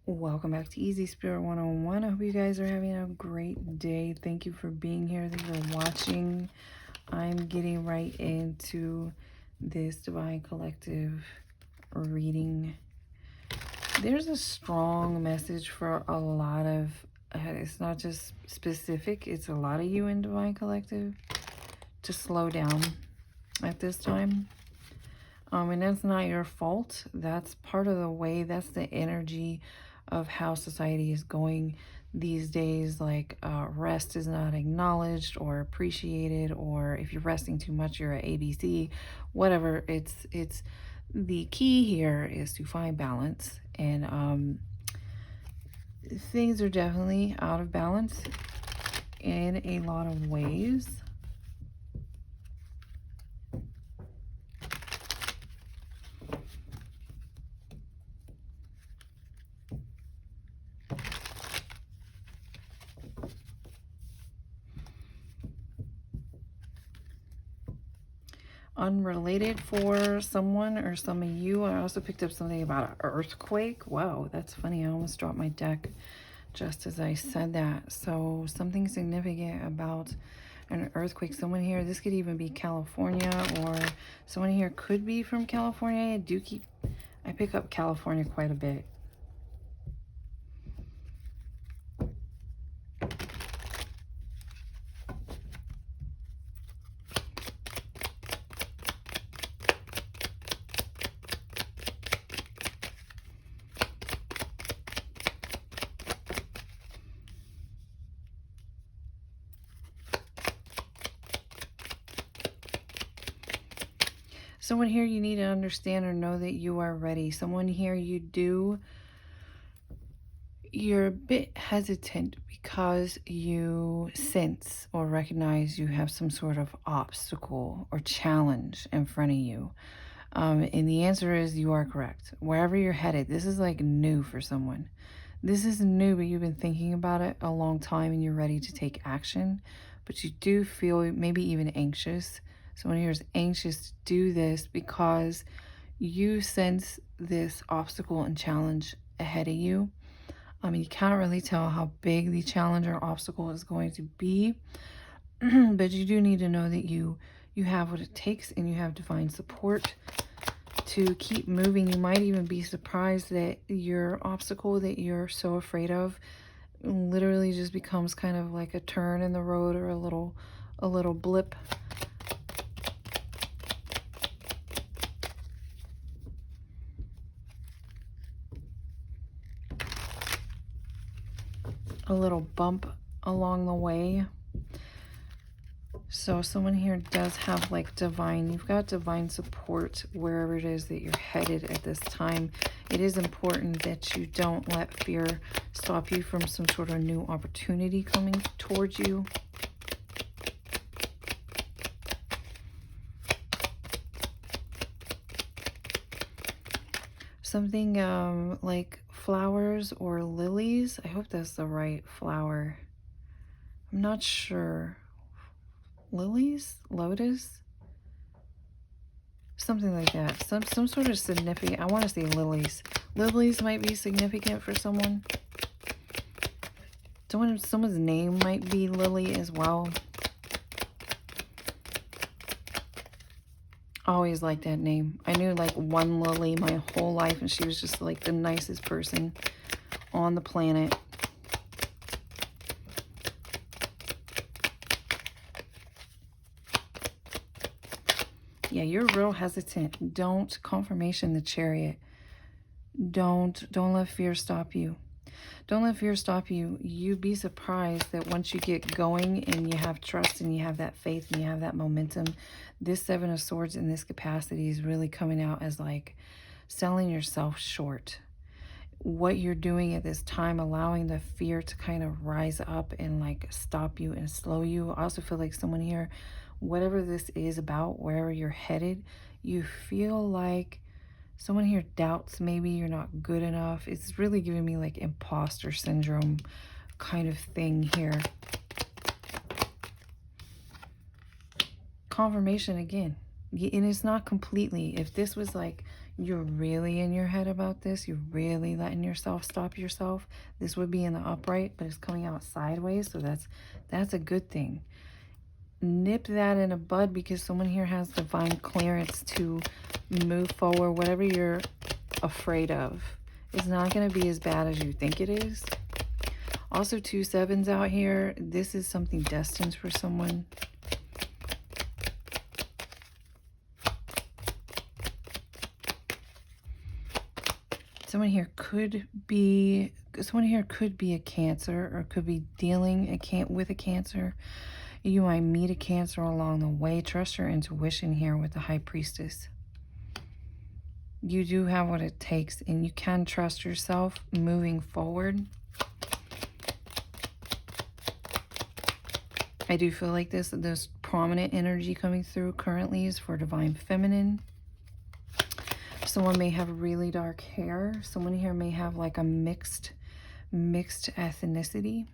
Welcome back to Easy Spirit 101. I hope you guys are having a great day. Thank you for being here. Thank you for watching. I'm getting right into this Divine Collective reading. There's a strong message for a lot of, it's not just specific, it's a lot of you in Divine Collective to slow down at this time. And that's not your fault. That's part of the way, that's the energy of how society is going these days. Like rest is not acknowledged or appreciated, or if you're resting too much, you're at ABC, whatever. It's the key here is to find balance, and things are definitely out of balance in a lot of ways. Unrelated for someone or some of you. I also picked up something about an earthquake. Wow, that's funny. I almost dropped my deck just as I said that. So something significant about an earthquake. Someone here, this could even be California, or someone here could be from California. I pick up California quite a bit. Someone here, you need to understand or know that you are ready. Someone here, you're a bit hesitant because you sense or recognize you have some sort of obstacle or challenge in front of you. And the answer is you are correct. Wherever you're headed, this is like new for someone. This is new, but you've been thinking about it a long time and you're ready to take action. But you do feel maybe even anxious. Someone here is anxious to do this because you sense this obstacle and challenge ahead of you. You can't really tell how big the challenge or obstacle is going to be, but you do need to know that you have what it takes and you have divine support to keep moving. You might even be surprised that your obstacle that you're so afraid of literally just becomes kind of like a turn in the road or a little blip. A little bump along the way. So someone here does have like you've got divine support wherever it is that you're headed at this time. It is important that you don't let fear stop you from some sort of new opportunity coming towards you. Something like flowers or lilies. I hope that's the right flower. I'm not sure. Lilies? Lotus? Something like that. Some sort of significant. I want to say lilies. Lilies might be significant for someone. Someone's name might be Lily as well. I always liked that name. I knew like one Lily my whole life, and she was just like the nicest person on the planet. Yeah, you're real hesitant. Don't confirmation the Chariot. Don't let fear stop you. Don't let fear stop you. You'd be surprised that once you get going and you have trust and you have that faith and you have that momentum, this Seven of Swords in this capacity is really coming out as like selling yourself short. What you're doing at this time, allowing the fear to kind of rise up and like stop you and slow you. I also feel like someone here, whatever this is about, wherever you're headed, you feel like someone here doubts maybe you're not good enough. It's really giving me like imposter syndrome kind of thing here. Confirmation again. And it's not completely. If this was like You're really in your head about this. You're really letting yourself stop yourself. This would be in the upright, but it's coming out sideways, so that's a good thing. Nip that in a bud, because someone here has divine clearance to move forward. Whatever you're afraid of, it's not going to be as bad as you think it is. Also, 2 sevens out here. This is something destined for someone. Someone here could be a Cancer, or could be dealing with a Cancer. You might meet a Cancer along the way. Trust your intuition here with the High Priestess. You do have what it takes, and you can trust yourself moving forward. I do feel like this prominent energy coming through currently is for Divine Feminine. Someone may have really dark hair. Someone here may have like a mixed ethnicity.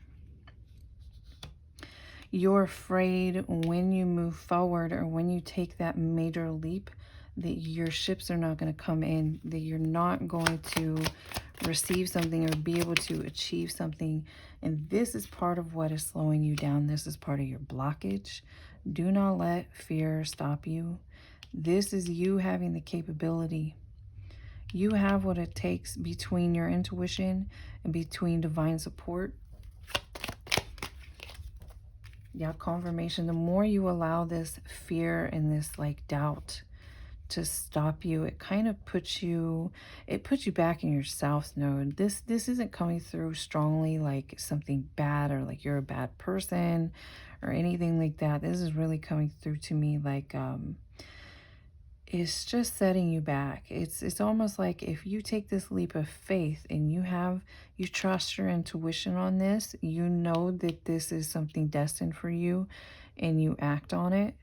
You're afraid when you move forward, or when you take that major leap, that your ships are not going to come in, that you're not going to receive something or be able to achieve something. And this is part of what is slowing you down. This is part of your blockage. Do not let fear stop you. This is you having the capability. You have what it takes between your intuition and between divine support. Yeah, confirmation. The more you allow this fear and this like doubt to stop you, it kind of puts you back in your south node. This isn't coming through strongly like something bad, or like you're a bad person or anything like that. This is really coming through to me like it's just setting you back. It's almost like if you take this leap of faith and you trust your intuition on this, you know that this is something destined for you, and you act on it,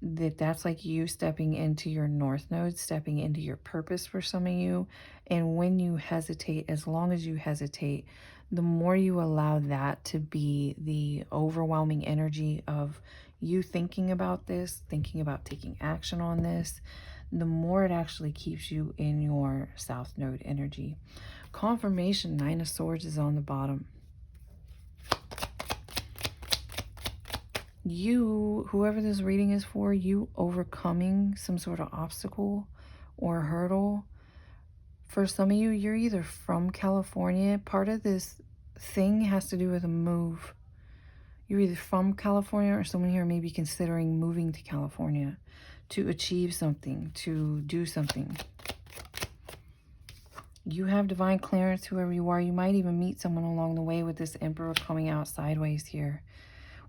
that's like you stepping into your north node, stepping into your purpose for some of you. And when you hesitate, as long as you hesitate, the more you allow that to be the overwhelming energy of you thinking about this, thinking about taking action on this, the more it actually keeps you in your south node energy. Confirmation, 9 of Swords is on the bottom. You, whoever this reading is for, you overcoming some sort of obstacle or hurdle. For some of you, you're either from California. Part of this thing has to do with a move. You're either from California, or someone here may be considering moving to California to achieve something, to do something. You have divine clearance, whoever you are. You might even meet someone along the way with this Emperor coming out sideways here.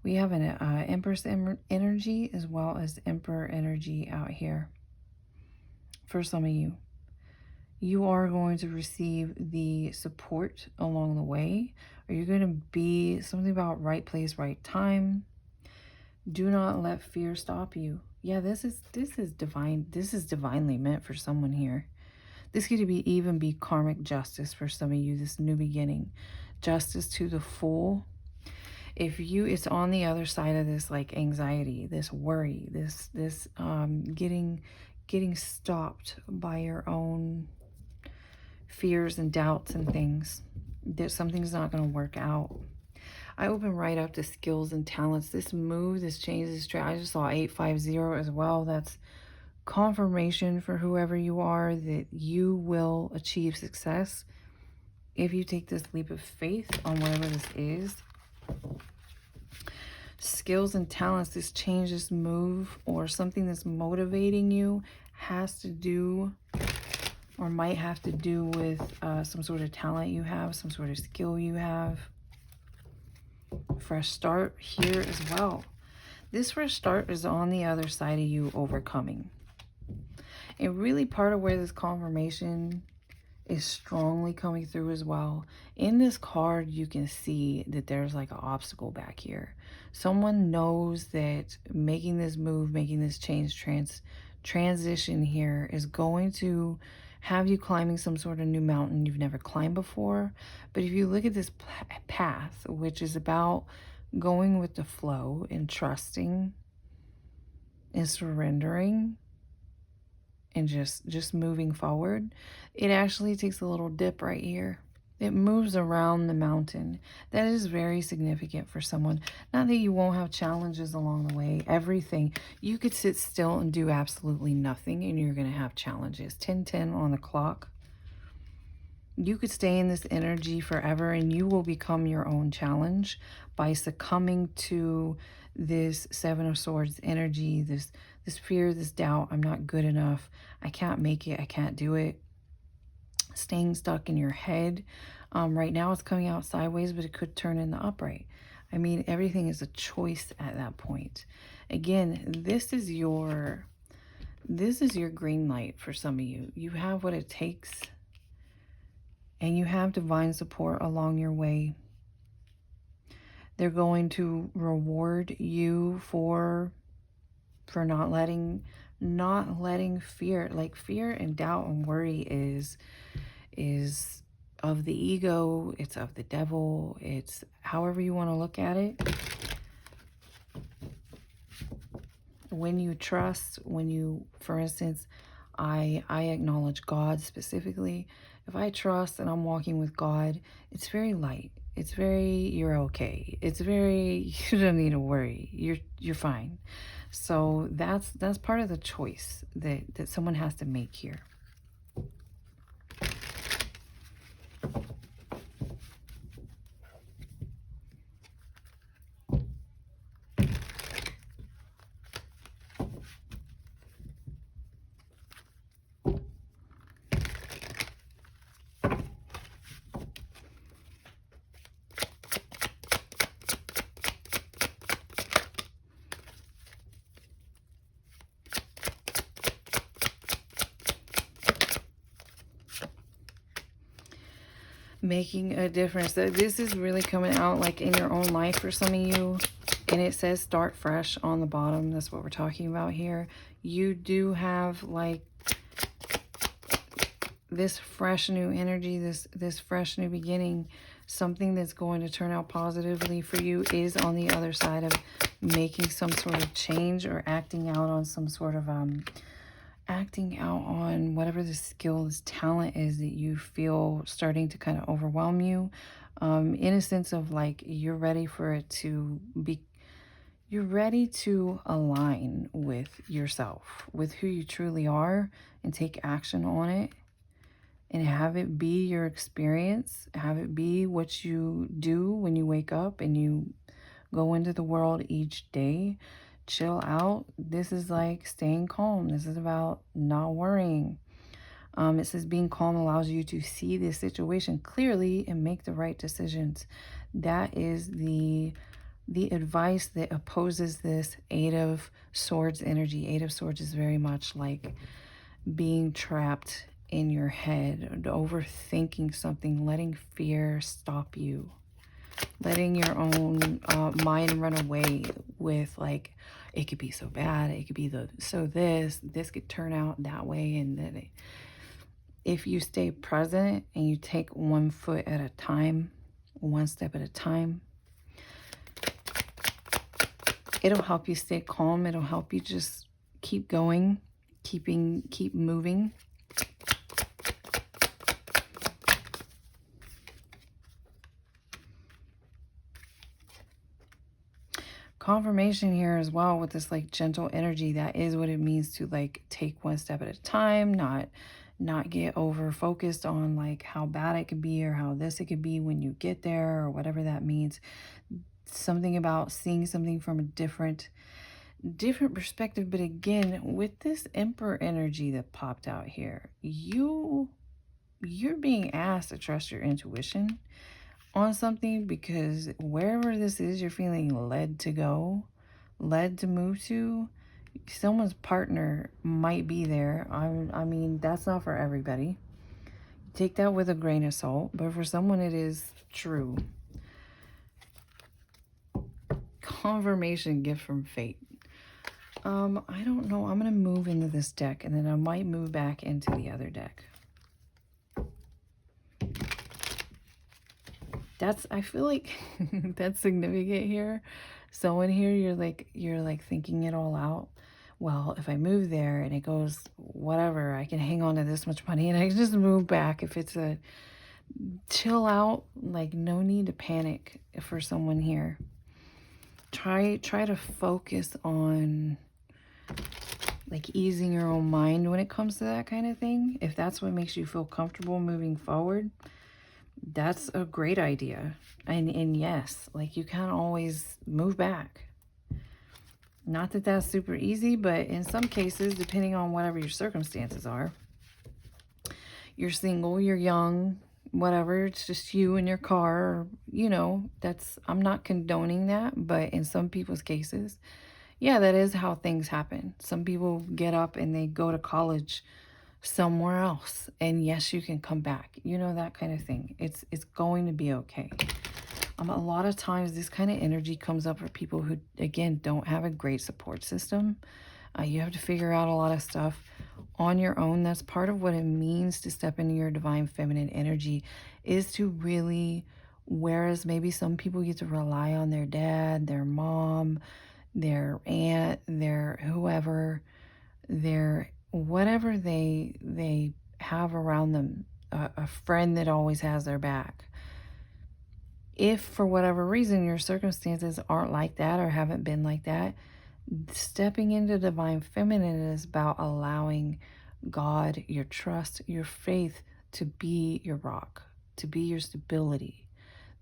We have an Empress energy as well as Emperor energy out here. For some of you, you are going to receive the support along the way, or you're going to be something about right place, right time. Do not let fear stop you. Yeah, this is divine. This is divinely meant for someone here. This could even be karmic justice for some of you, this new beginning. Justice to the full. If you, it's on the other side of this like anxiety, this worry, this getting stopped by your own fears and doubts and things, that something's not going to work out. I open right up to skills and talents. This move, this change, this strategy. I just saw 850 as well. That's confirmation for whoever you are that you will achieve success if you take this leap of faith on whatever this is. Skills and talents, this change, this move, or something that's motivating you has to do, or might have to do with some sort of talent you have, some sort of skill you have. Fresh start here as well. This fresh start is on the other side of you overcoming. And really part of where this confirmation is strongly coming through as well. In this card, you can see that there's like an obstacle back here. Someone knows that making this move, making this change, transition here is going to have you climbing some sort of new mountain you've never climbed before. But if you look at this path, which is about going with the flow and trusting and surrendering, and just moving forward. It actually takes a little dip right here. It moves around the mountain. That is very significant for someone. Not that you won't have challenges along the way. Everything. You could sit still and do absolutely nothing and you're going to have challenges. 10:10 on the clock. You could stay in this energy forever and you will become your own challenge by succumbing to this Seven of Swords energy, this fear, this doubt. I'm not good enough. I can't make it. I can't do it. Staying stuck in your head. Right now it's coming out sideways, but it could turn in the upright. I mean, everything is a choice at that point. Again, this is your green light for some of you. You have what it takes, and you have divine support along your way. They're going to reward you for not letting fear, like fear and doubt and worry is of the ego, it's of the devil, it's however you want to look at it. When you trust, for instance, I acknowledge God specifically. If I trust and I'm walking with God, it's very light. It's very, you're okay. It's very, you don't need to worry. You're fine. So that's part of the choice that someone has to make here. Making a difference. This is really coming out like in your own life for some of you. And it says start fresh on the bottom. That's what we're talking about here. You do have like this fresh new energy, this fresh new beginning. Something that's going to turn out positively for you is on the other side of making some sort of change or acting out on some sort of acting out on whatever the skill, this talent is that you feel starting to kind of overwhelm you, in a sense of like you're ready for it to be, you're ready to align with yourself, with who you truly are, and take action on it and have it be your experience, have it be what you do when you wake up and you go into the world each day. Chill out. This is like staying calm. This is about not worrying. It says being calm allows you to see this situation clearly and make the right decisions. That is the advice that opposes this Eight of Swords energy. Eight of Swords is very much like being trapped in your head, overthinking something, letting fear stop you, letting your own mind run away with like, it could be so bad, it could be this could turn out that way. And then if you stay present and you take one foot at a time, one step at a time, it'll help you stay calm. It'll help you just keep going, keep moving. Confirmation here as well with this like gentle energy. That is what it means to like take one step at a time, not get over focused on like how bad it could be or how this it could be when you get there or whatever that means. Something about seeing something from a different perspective. But again, with this Emperor energy that popped out here, you're being asked to trust your intuition on something, because wherever this is, you're feeling led to go, led to move to, someone's partner might be there. I mean, that's not for everybody. Take that with a grain of salt, but for someone it is true. Confirmation, gift from fate. I don't know. I'm going to move into this deck and then I might move back into the other deck. I feel like that's significant here. So in here, you're like thinking it all out. well, if I move there and it goes whatever, I can hang on to this much money and I can just move back. If it's a chill out, like no need to panic for someone here. Try to focus on like easing your own mind when it comes to that kind of thing. If that's what makes you feel comfortable moving forward, that's a great idea. And yes, like you can always move back. Not that that's super easy, but in some cases, depending on whatever your circumstances are, you're single, you're young, whatever, it's just you and your car, or, you know, that's, I'm not condoning that, but in some people's cases, yeah, that is how things happen. Some people get up and they go to college somewhere else, and yes, you can come back, you know, that kind of thing. It's going to be okay. A lot of times this kind of energy comes up for people who, again, don't have a great support system. You have to figure out a lot of stuff on your own. That's part of what it means to step into your divine feminine energy, is to really, whereas maybe some people get to rely on their dad, their mom, their aunt, their whoever, their whatever they have around them, a friend that always has their back. If for whatever reason your circumstances aren't like that or haven't been like that, stepping into divine feminine is about allowing God, your trust, your faith to be your rock, to be your stability.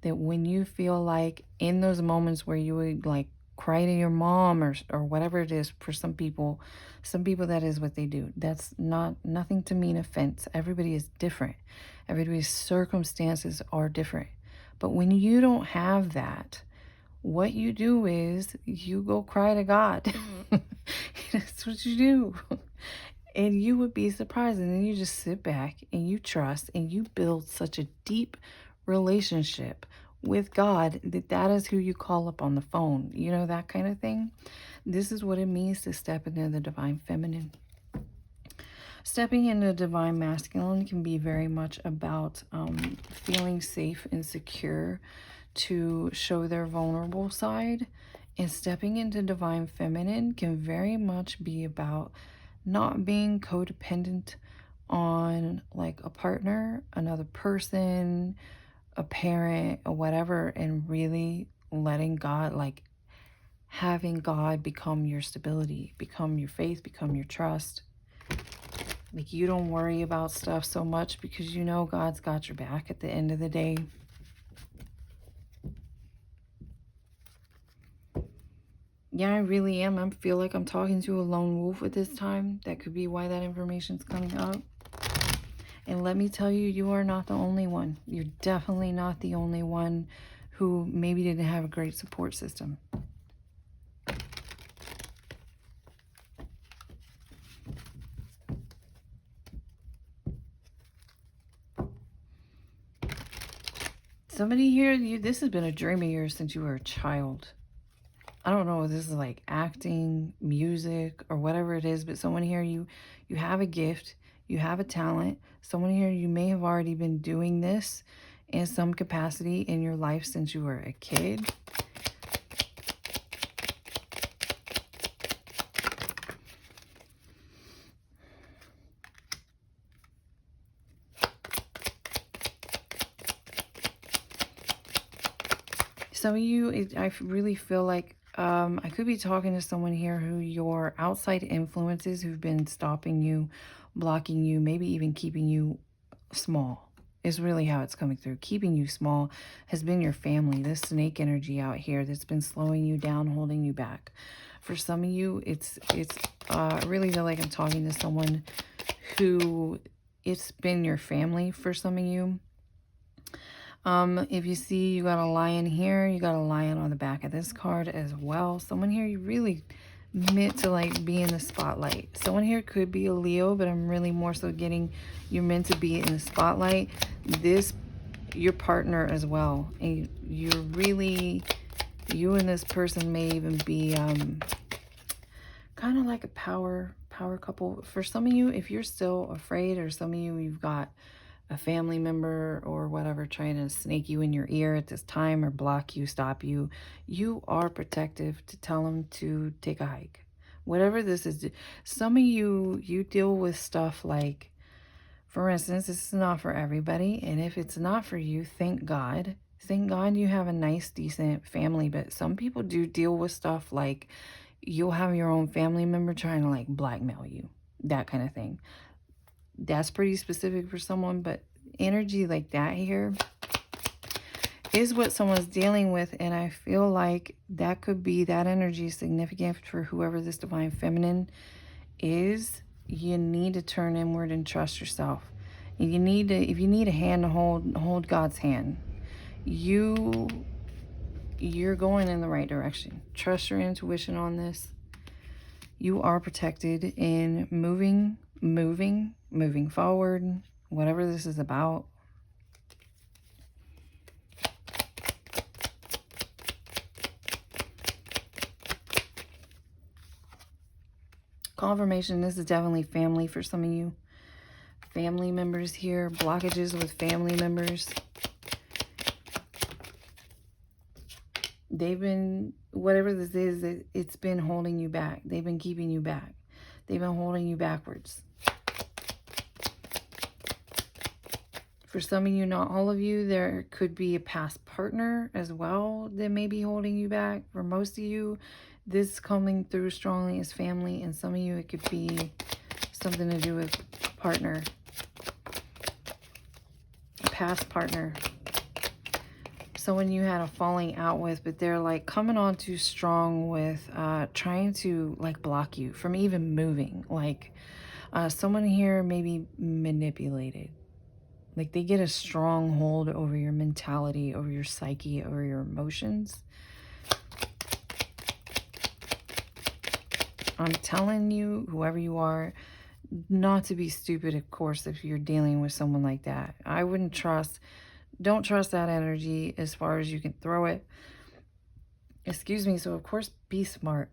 That when you feel like in those moments where you would like cry to your mom or whatever it is, for some people that is what they do. That's nothing to mean offense. Everybody is different. Everybody's circumstances are different. But when you don't have that, what you do is you go cry to God. That's what you do. And you would be surprised. And then you just sit back and you trust and you build such a deep relationship with God that is who you call up on the phone. You know, that kind of thing. This is what it means to step into the divine feminine. Stepping into divine masculine can be very much about feeling safe and secure to show their vulnerable side. And stepping into divine feminine can very much be about not being codependent on like a partner, another person, a parent, or whatever, and really letting God, like having God become your stability, become your faith, become your trust. Like you don't worry about stuff so much because you know God's got your back at the end of the day. Yeah, I really am. I feel like I'm talking to a lone wolf at this time. That could be why that information's coming up. And let me tell you, you are not the only one. You're definitely not the only one who maybe didn't have a great support system. Somebody here, this has been a dream of yours since you were a child. I don't know if this is like acting, music, or whatever it is, but someone here, you have a gift, you have a talent. Someone here, you may have already been doing this in some capacity in your life since you were a kid. Some of you, I really feel like I could be talking to someone here who your outside influences who've been stopping you, blocking you, maybe even keeping you small is really how it's coming through. Keeping you small has been your family, this snake energy out here that's been slowing you down, holding you back. For some of you, it's I really feel like I'm talking to someone who it's been your family for some of you. If you see you got a lion here, you got a lion on the back of this card as well. Someone here you really meant to like be in the spotlight. Someone here could be a Leo, but I'm really more so getting you're meant to be in the spotlight. This, your partner as well. And you're really, you and this person may even be kind of like a power couple. For some of you, if you're still afraid, or some of you, you've got a family member or whatever trying to snake you in your ear at this time or block you, stop you, you are protective to tell them to take a hike. Whatever this is, some of you, you deal with stuff like, for instance, this is not for everybody. And if it's not for you, thank God. Thank God you have a nice, decent family. But some people do deal with stuff like you'll have your own family member trying to like blackmail you. That kind of thing. That's pretty specific for someone. But energy like that here is what someone's dealing with. And I feel like that could be, that energy significant for whoever this divine feminine is. You need to turn inward and trust yourself. You need to, if you need a hand to hold God's hand. You're going in the right direction. Trust your intuition on this. You are protected in moving forward, whatever this is about. Confirmation, this is definitely family for some of you. Family members here, blockages with family members. They've been, whatever this is, it's been holding you back. They've been keeping you back. They've been holding you backwards. For some of you, not all of you, there could be a past partner as well that may be holding you back. For most of you, this coming through strongly is family. And some of you, it could be something to do with a partner. A past partner. Someone you had a falling out with, but they're like coming on too strong with trying to like block you from even moving. Like someone here may be manipulated. Like they get a strong hold over your mentality, over your psyche, over your emotions. I'm telling you, whoever you are, not to be stupid, of course, if you're dealing with someone like that. I wouldn't trust, don't trust that energy as far as you can throw it. Excuse me. So, of course, be smart.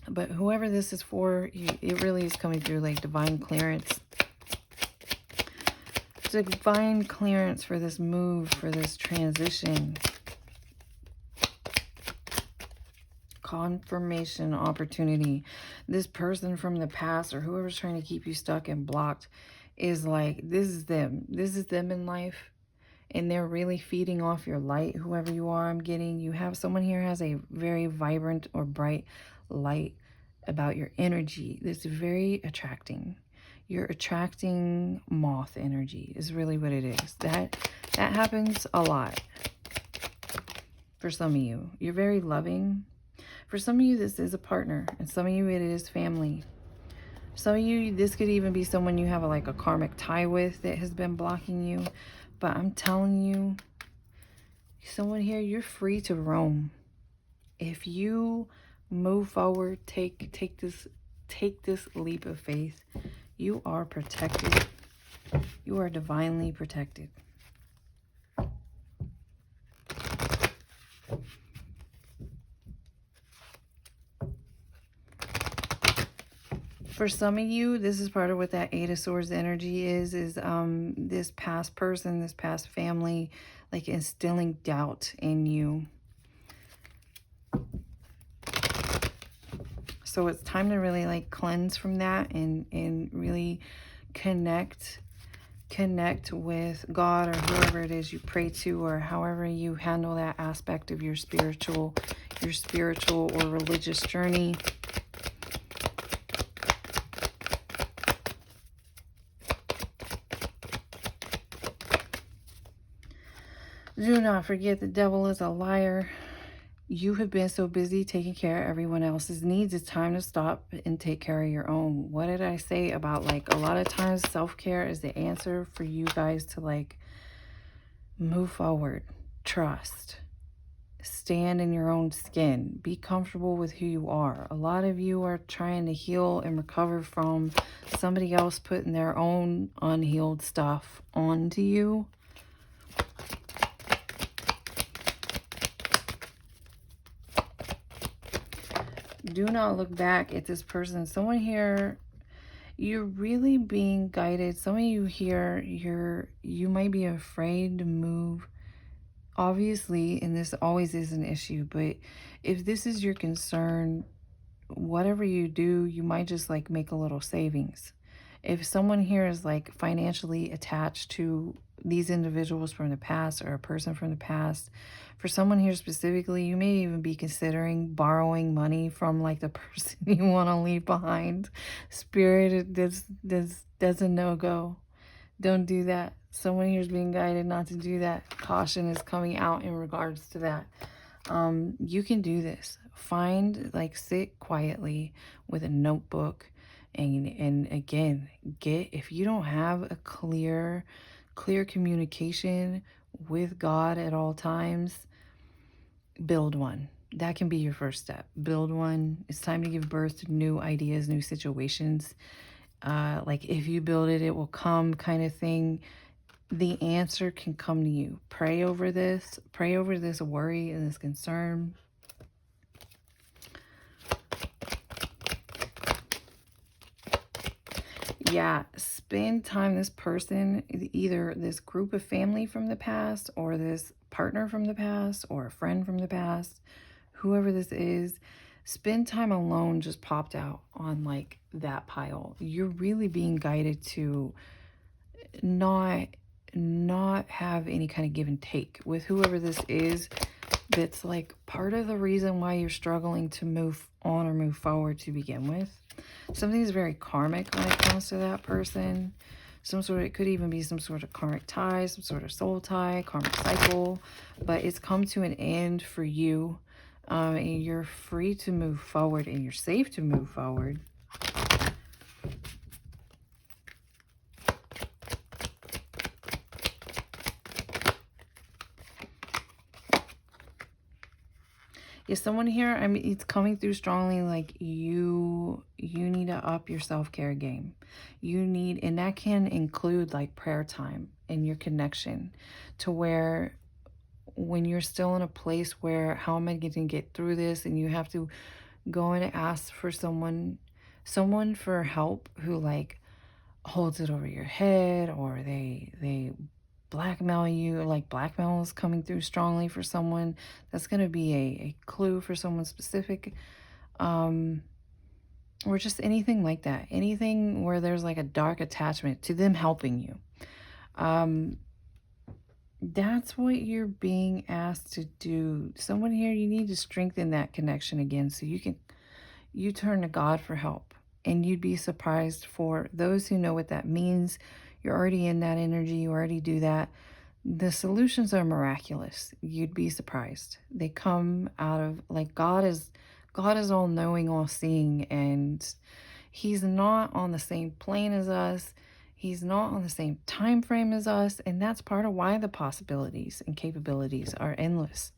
But whoever this is for, it really is coming through like divine clearance. Divine clearance for this move, for this transition. Confirmation opportunity. This person from the past or whoever's trying to keep you stuck and blocked is like, this is them. This is them in life. And they're really feeding off your light, whoever you are. I'm getting, you have someone here has a very vibrant or bright light about your energy. That's very attracting. You're attracting moth energy is really what it is. That happens a lot for some of you. You're very loving. For some of you, this is a partner. And some of you, it is family. Some of you, this could even be someone you have like a karmic tie with that has been blocking you. But I'm telling you, someone here, you're free to roam. If you move forward, take this leap of faith, you are protected. You are divinely protected. For some of you, this is part of what that Eight of Swords energy is this past person, this past family, like instilling doubt in you. So it's time to really like cleanse from that and really connect with God or whoever it is you pray to, or however you handle that aspect of your spiritual or religious journey. Do not forget, the devil is a liar. You have been so busy taking care of everyone else's needs. It's time to stop and take care of your own. What did I say about like a lot of times self-care is the answer for you guys to like move forward, trust, stand in your own skin, be comfortable with who you are. A lot of you are trying to heal and recover from somebody else putting their own unhealed stuff onto you. Do not look back at this person. Someone here, you're really being guided. Some of you here, you might be afraid to move. Obviously, and this always is an issue, but if this is your concern, whatever you do, you might just like make a little savings. If someone here is like financially attached to these individuals from the past or a person from the past, for someone here specifically, you may even be considering borrowing money from like the person you want to leave behind. Spirit doesn't no go. Don't do that. Someone here is being guided not to do that. Caution is coming out in regards to that. You can do this. Sit quietly with a notebook, and again, if you don't have a clear communication with God at all times, build one. That can be your first step. Build one. It's time to give birth to new ideas, new situations. Like if you build it, it will come kind of thing. The answer can come to you. Pray over this. Pray over this worry and this concern. Yeah, spend time, this person, either this group of family from the past or this partner from the past or a friend from the past, whoever this is, spend time alone just popped out on like that pile. You're really being guided to not have any kind of give and take with whoever this is. That's like part of the reason why you're struggling to move on or move forward to begin with. Something is very karmic when it comes to that person. It could even be some sort of karmic tie, some sort of soul tie, karmic cycle, but it's come to an end for you, and you're free to move forward and you're safe to move forward. Yeah, someone here, I mean, it's coming through strongly like you need to up your self-care game. And that can include like prayer time and your connection to where when you're still in a place where how am I going to get through this, and you have to go and ask for someone for help who like holds it over your head, or they blackmail you. Like blackmail is coming through strongly for someone. That's going to be a clue for someone specific, or just anything like that, anything where there's like a dark attachment to them helping you. That's what you're being asked to do. Someone here, you need to strengthen that connection again so you turn to God for help. And you'd be surprised, for those who know what that means. You're already in that energy. You already do that. The solutions are miraculous. You'd be surprised. They come out of, like, God is all knowing, all seeing, and he's not on the same plane as us. He's not on the same time frame as us. And that's part of why the possibilities and capabilities are endless.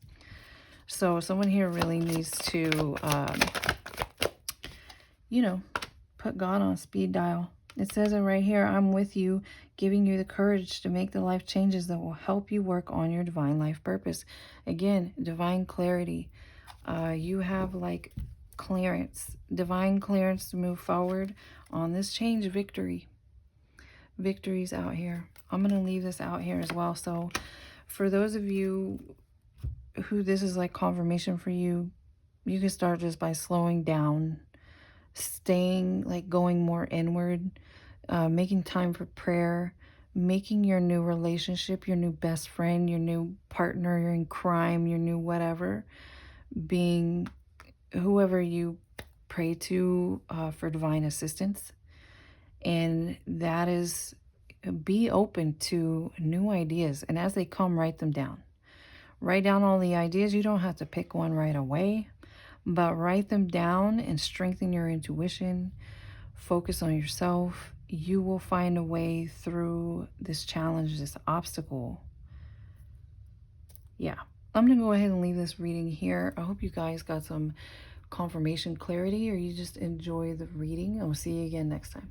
So someone here really needs to, put God on speed dial. It says it right here. I'm with you, giving you the courage to make the life changes that will help you work on your divine life purpose. Again, divine clarity. You have like clearance, divine clearance to move forward on this change. Victories out here. I'm going to leave this out here as well. So for those of you who this is like confirmation for you, you can start just by slowing down, staying, like going more inward, making time for prayer, making your new relationship, your new best friend, your new partner, your in crime, your new whatever, being whoever you pray to for divine assistance. And that is, be open to new ideas. And as they come, write them down. Write down all the ideas. You don't have to pick one right away, but write them down and strengthen your intuition. Focus on yourself. You will find a way through this challenge, this obstacle. Yeah, I'm going to go ahead and leave this reading here. I hope you guys got some confirmation, clarity, or you just enjoy the reading. I'll see you again next time.